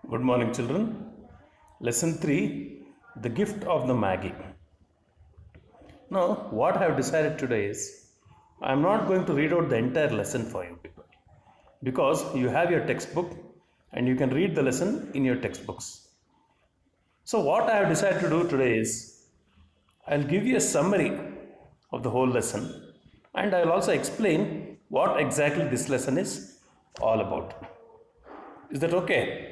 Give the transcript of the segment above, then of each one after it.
Good morning, children. Lesson 3, The Gift of the Maggie. Now, what I have decided today is I am not going to read out the entire lesson for you people because you have your textbook and you can read the lesson in your textbooks. So, what I have decided to do today is I'll give you a summary of the whole lesson and I'll also explain what exactly this lesson is all about. Is that okay?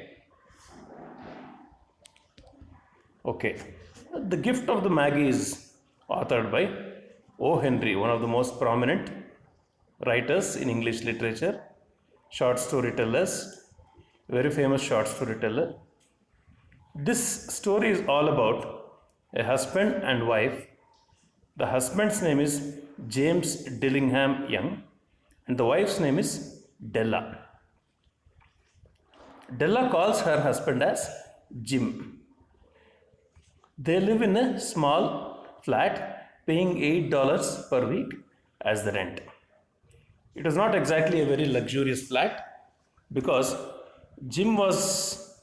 Okay. The Gift of the Maggie is authored by O. Henry, one of the most prominent writers in English literature, short storytellers, very famous short storyteller. This story is all about a husband and wife. The husband's name is James Dillingham Young, and the wife's name is Della. Della calls her husband as Jim. They live in a small flat paying $8 per week as the rent. It was not exactly a very luxurious flat because Jim was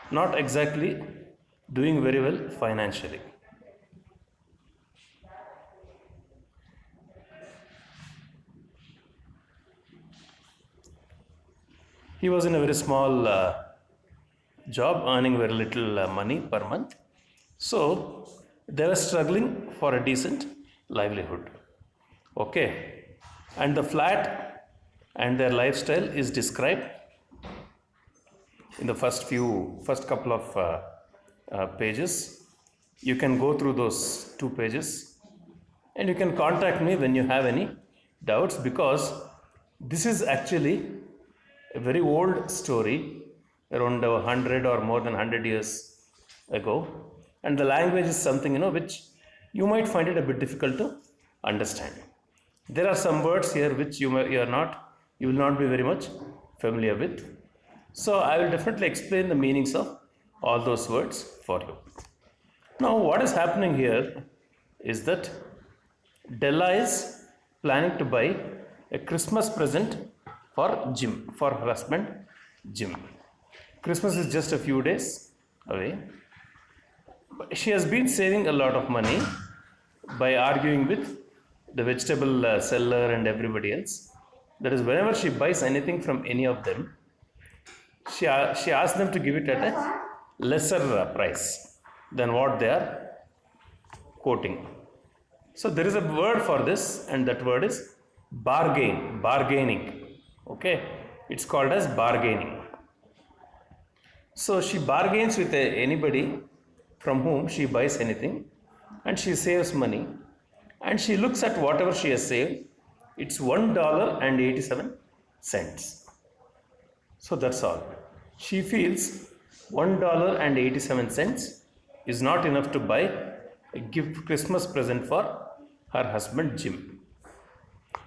not exactly doing very well financially. He was in a very small job, earning very little money per month. So they were struggling for a decent livelihood. Okay. And the flat and their lifestyle is described in the first couple of pages. You can go through those 2 pages and you can contact me when you have any doubts because this is actually a very old story, around 100 or more than 100 years ago, and the language is something which you might find it a bit difficult to understand. There are some words here which you will not be very much familiar with. So I will definitely explain the meanings of all those words for you. Now, what is happening here is that Della is planning to buy a Christmas present for her husband Jim. Christmas is just a few days away. But she has been saving a lot of money by arguing with the vegetable seller and everybody else. That is, whenever she buys anything from any of them, she asks them to give it at a lesser price than what they are quoting. So there is a word for this, and that word is bargaining. Okay, it's called as bargaining. So she bargains with anybody from whom she buys anything, and she saves money, and she looks at whatever she has saved. It's $1.87. So that's all. She feels $1.87 is not enough to buy a Christmas present for her husband Jim.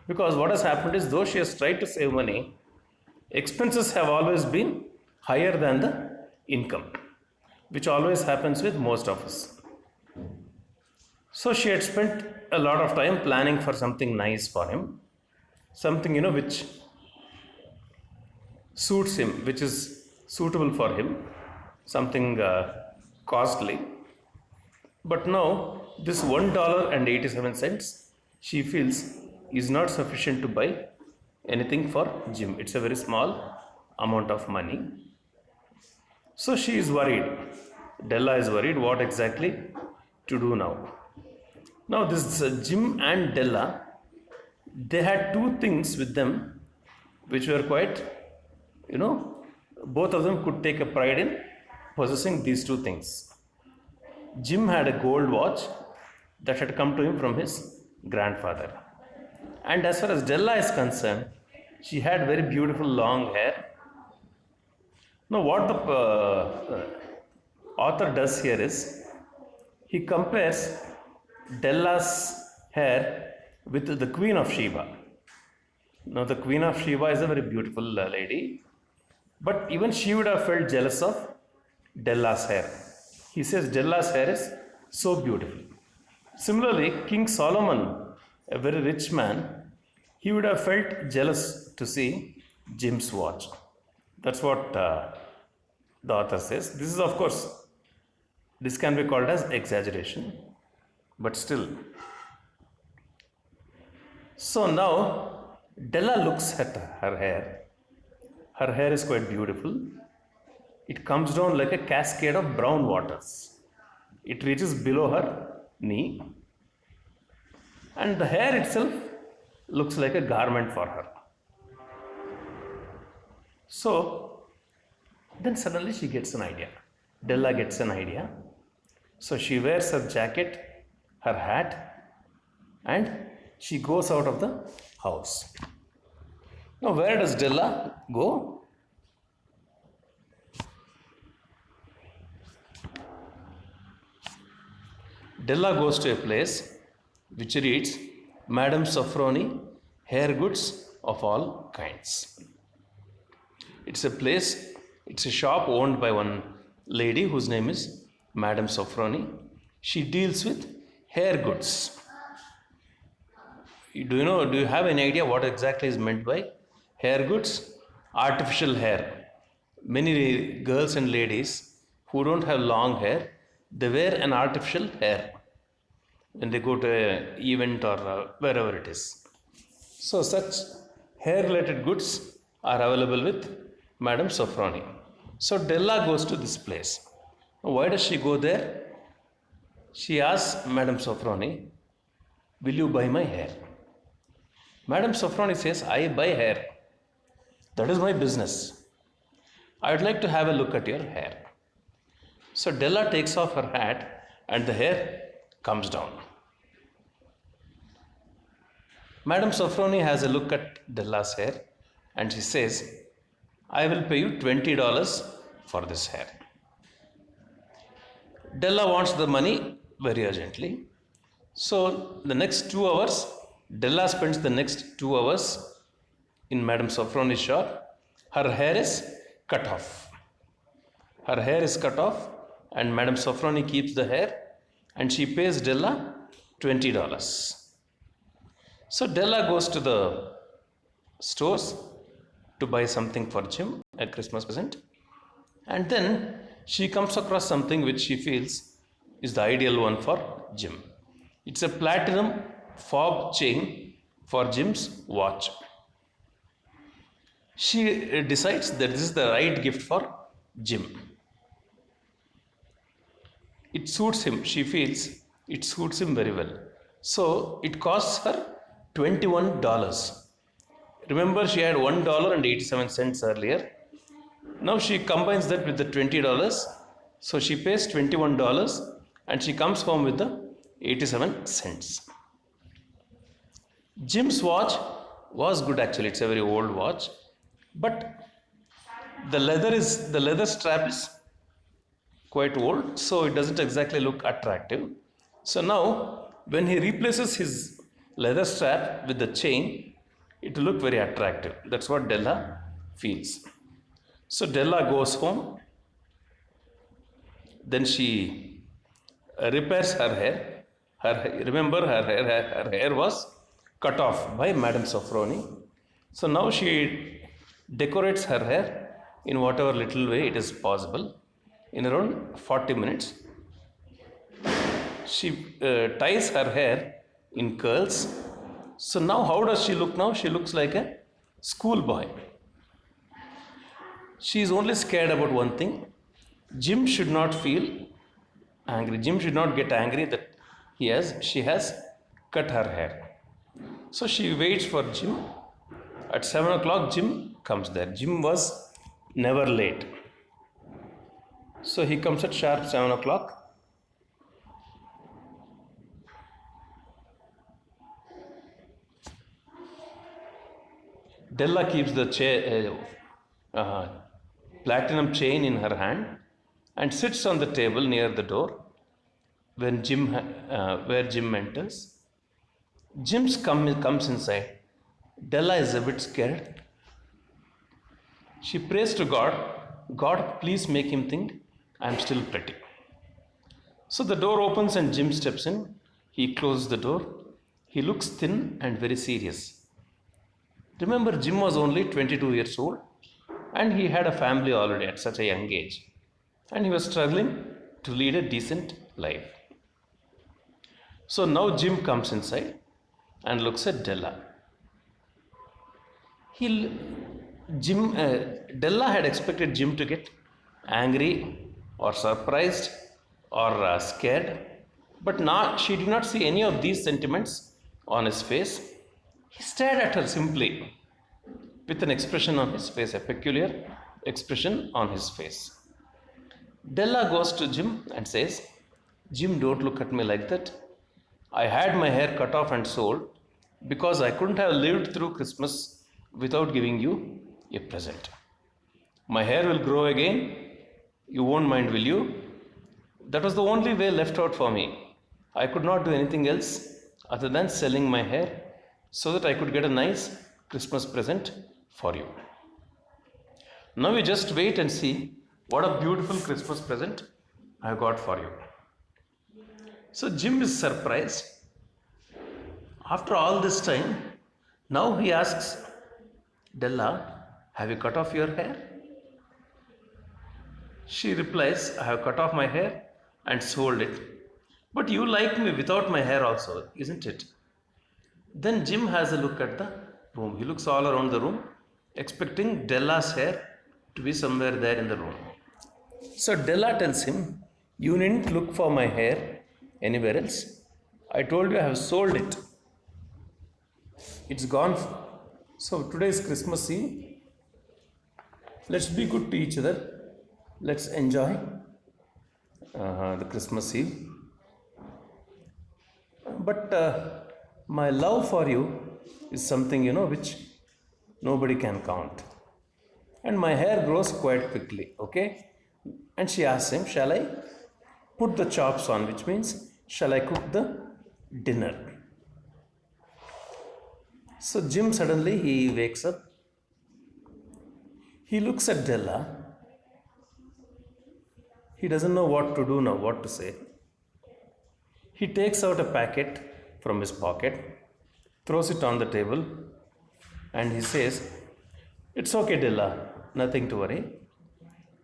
Because what has happened is, though she has tried to save money, expenses have always been higher than the income, which always happens with most of us. So she had spent a lot of time planning for something nice for him, something which suits him, which is suitable for him, something costly. But now this $1.87 she feels is not sufficient to buy anything for Jim. It's a very small amount of money. So she is worried. Della is worried what exactly to do now. Now this Jim and Della, they had 2 things with them which were quite, both of them could take a pride in possessing these 2 things. Jim had a gold watch that had come to him from his grandfather. And as far as Della is concerned, she had very beautiful long hair. Now, what the author does here is he compares Della's hair with the Queen of Sheba. Now, the Queen of Sheba is a very beautiful lady, but even she would have felt jealous of Della's hair. He says Della's hair is so beautiful. Similarly, King Solomon, a very rich man, he would have felt jealous to see Jim's watch. That's what the author says. This is, of course, this can be called as exaggeration, but still. So now Della looks at her hair. Her hair is quite beautiful. It comes down like a cascade of brown waters. It reaches below her knee, and the hair itself looks like a garment for her. So then suddenly she gets an idea. Della gets an idea. So she wears her jacket, her hat, and she goes out of the house. Now, where does Della go? Della goes to a place which reads Madame Sofroni, hair goods of all kinds. It's a place, it's a shop owned by one lady whose name is Madame Sofroni. She deals with hair goods. Do you have any idea what exactly is meant by hair goods? Artificial hair. Many girls and ladies who don't have long hair, they wear an artificial hair when they go to an event or wherever it is. So such hair related goods are available with Madame Sofroni. So Della goes to this place. Why does she go there? She asks Madame Sofroni, will you buy my hair? Madame Sofroni says, I buy hair. That is my business. I would like to have a look at your hair. So Della takes off her hat and the hair comes down. Madame Sofroni has a look at Della's hair and she says, I will pay you $20 for this hair. Della wants the money very urgently. So the next 2 hours, Della spends the next 2 hours in Madame Sofroni's shop. Her hair is cut off. Her hair is cut off and Madame Sofroni keeps the hair and she pays Della $20. So Della goes to the stores to buy something for Jim, a Christmas present. And then she comes across something which she feels is the ideal one for Jim. It's a platinum fob chain for Jim's watch. She decides that this is the right gift for Jim. It suits him. She feels it suits him very well. So it costs her $21. Remember, she had $1.87 earlier. Now she combines that with the $20. So she pays $21 and she comes home with the 87 cents. Jim's watch was good actually. It's a very old watch. But the leather strap is quite old, so it doesn't exactly look attractive. So now when he replaces his leather strap with the chain, it will look very attractive. That's what Della feels. So Della goes home. Then she repairs her hair. Remember, her hair was cut off by Madame Sofroni. So now she decorates her hair in whatever little way it is possible. In around 40 minutes, she ties her hair in curls. So now how does she look now? She looks like a schoolboy. She is only scared about one thing. Jim should not feel angry. Jim should not get angry that she has cut her hair. So she waits for Jim. At 7 o'clock, Jim comes there. Jim was never late. So he comes at sharp 7 o'clock. Della keeps the platinum chain in her hand and sits on the table near the door where Jim enters. Jim comes inside. Della is a bit scared. She prays to God, God, please make him think I am still pretty. So the door opens and Jim steps in. He closes the door. He looks thin and very serious. Remember, Jim was only 22 years old and he had a family already at such a young age. And he was struggling to lead a decent life. So now Jim comes inside and looks at Della. Della had expected Jim to get angry or surprised or scared, but she did not see any of these sentiments on his face. He stared at her simply with an expression on his face, a peculiar expression on his face. Della goes to Jim and says, Jim, don't look at me like that. I had my hair cut off and sold because I couldn't have lived through Christmas without giving you a present. My hair will grow again. You won't mind, will you? That was the only way left out for me. I could not do anything else other than selling my hair so that I could get a nice Christmas present for you. Now you just wait and see what a beautiful Christmas present I got for you. So Jim is surprised. After all this time, now he asks Della, have you cut off your hair? She replies, I have cut off my hair and sold it. But you like me without my hair also, isn't it? Then Jim has a look at the room. He looks all around the room, expecting Della's hair to be somewhere there in the room. So Della tells him, you needn't look for my hair anywhere else. I told you I have sold it. It's gone. So today is Christmas Eve. Let's be good to each other. Let's enjoy the Christmas Eve. But my love for you is something, which nobody can count. And my hair grows quite quickly, okay? And she asks him, shall I put the chops on, which means, shall I cook the dinner? So Jim suddenly, he wakes up. He looks at Della. He doesn't know what to do now, what to say. He takes out a packet from his pocket, throws it on the table, and he says, it's okay, Della, nothing to worry.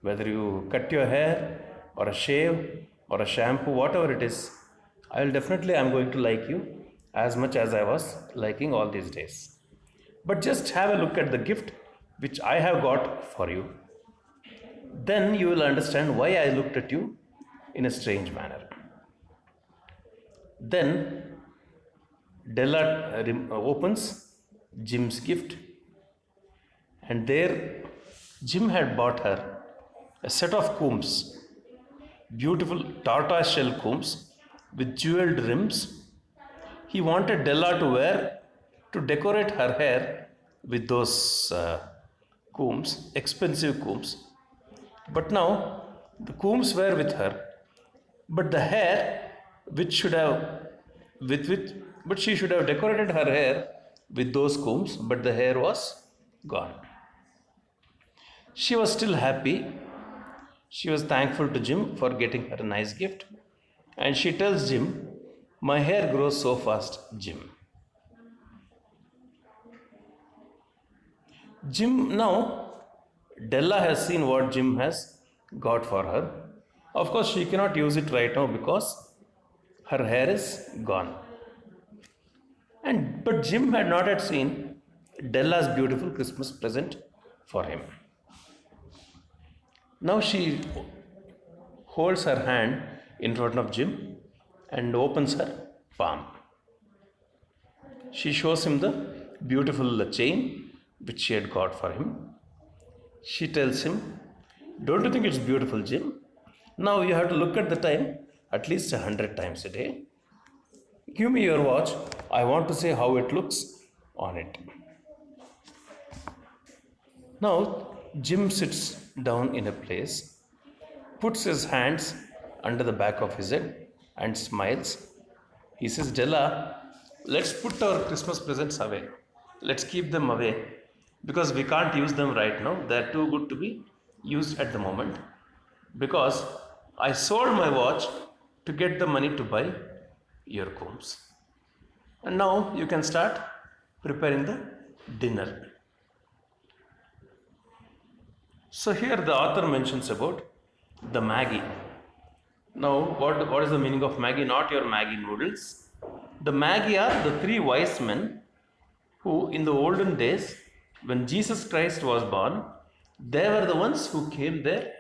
Whether you cut your hair or a shave or a shampoo, whatever it is, I'm going to like you as much as I was liking all these days. But just have a look at the gift which I have got for you. Then you will understand why I looked at you in a strange manner. Then Della opens Jim's gift, and there Jim had bought her a set of combs, beautiful tortoise shell combs with jeweled rims. He wanted Della to wear to decorate her hair with those combs, expensive combs. But now the combs were with her, but the hair which should have but she should have decorated her hair with those combs, but the hair was gone. She was still happy. She was thankful to Jim for getting her a nice gift, and she tells Jim, my hair grows so fast, Jim. Now Della has seen what Jim has got for her. Of course, she cannot use it right now because her hair is gone. But Jim had not yet seen Della's beautiful Christmas present for him. Now she holds her hand in front of Jim and opens her palm. She shows him the beautiful chain which she had got for him. She tells him, don't you think it's beautiful, Jim? Now you have to look at the time at least 100 times a day. Give me your watch. I want to see how it looks on it. Now Jim sits down in a place, puts his hands under the back of his head and smiles. He says, Della, let's put our Christmas presents away. Let's keep them away because we can't use them right now. They're too good to be used at the moment because I sold my watch to get the money to buy your combs. And now you can start preparing the dinner. So here the author mentions about the Maggie. Now, what is the meaning of Maggie? Not your Maggie noodles. The Maggie are the three wise men who, in the olden days, when Jesus Christ was born, they were the ones who came there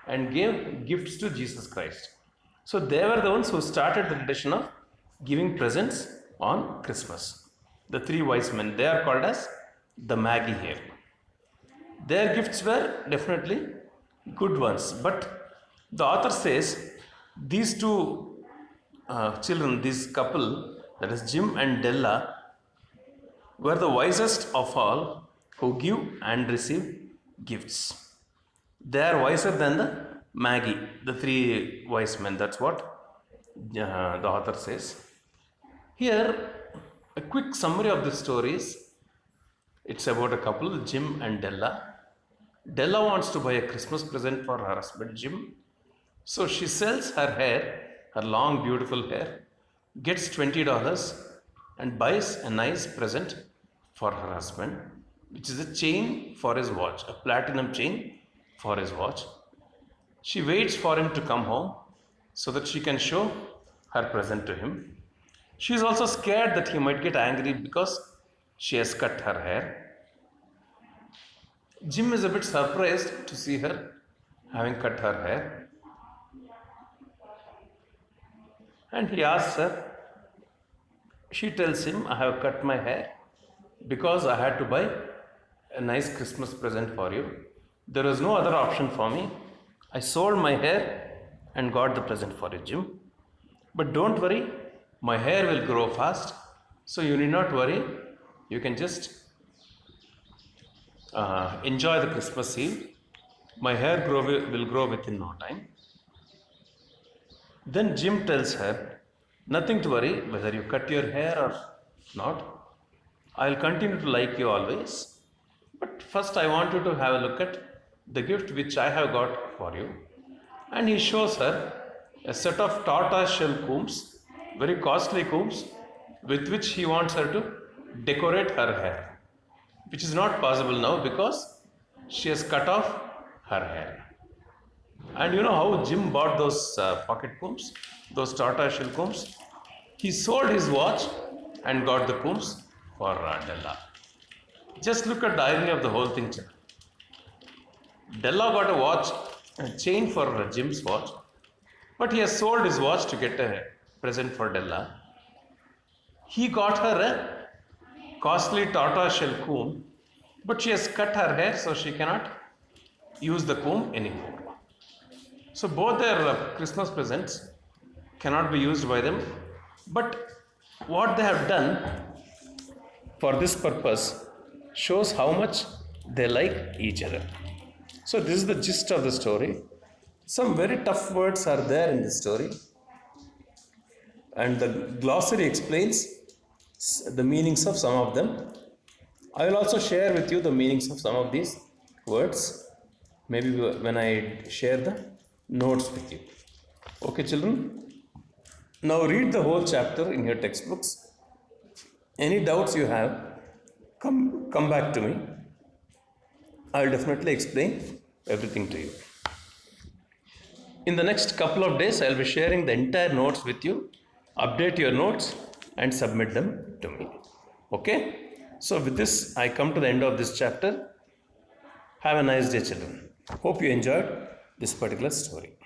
and gave gifts to Jesus Christ. So they were the ones who started the tradition of giving presents on Christmas. The three wise men, they are called as the Magi here. Their gifts were definitely good ones, but the author says these two children, this couple, that is Jim and Della, were the wisest of all who give and receive gifts. They are wiser than the Magi, the three wise men. That's what the author says. Here, a quick summary of the stories. It's about a couple, Jim and Della. Della wants to buy a Christmas present for her husband, Jim. So she sells her hair, her long, beautiful hair, gets $20 and buys a nice present for her husband, which is a chain for his watch, a platinum chain for his watch. She waits for him to come home so that she can show her present to him. She is also scared that he might get angry because she has cut her hair. Jim is a bit surprised to see her having cut her hair. And he asks her, she tells him, I have cut my hair because I had to buy a nice Christmas present for you. There was no other option for me. I sold my hair and got the present for you, Jim. But don't worry, my hair will grow fast, so you need not worry. You can just enjoy the Christmas Eve. My hair will grow within no time. Then Jim tells her, nothing to worry whether you cut your hair or not. I'll continue to like you always. But first I want you to have a look at the gift which I have got for you. And he shows her a set of tortoise shell combs, very costly combs, with which he wants her to decorate her hair, which is not possible now because she has cut off her hair. And you know how Jim bought those pocket combs, those tortoise shell combs? He sold his watch and got the combs for Della. Just look at the irony of the whole thing, children. Della got a watch, a chain for Jim's watch, but he has sold his watch to get a present for Della. He got her a costly tortoise shell comb, but she has cut her hair so she cannot use the comb anymore. So both their Christmas presents cannot be used by them, but what they have done for this purpose shows how much they like each other. So this is the gist of the story. Some very tough words are there in the story, and the glossary explains the meanings of some of them. I will also share with you the meanings of some of these words, maybe when I share the notes with you. Okay, children? Now read the whole chapter in your textbooks. Any doubts you have, come back to me. I will definitely explain everything to you. In the next couple of days, I will be sharing the entire notes with you. Update your notes and submit them to me. Okay? So with this, I come to the end of this chapter. Have a nice day, children. Hope you enjoyed this particular story.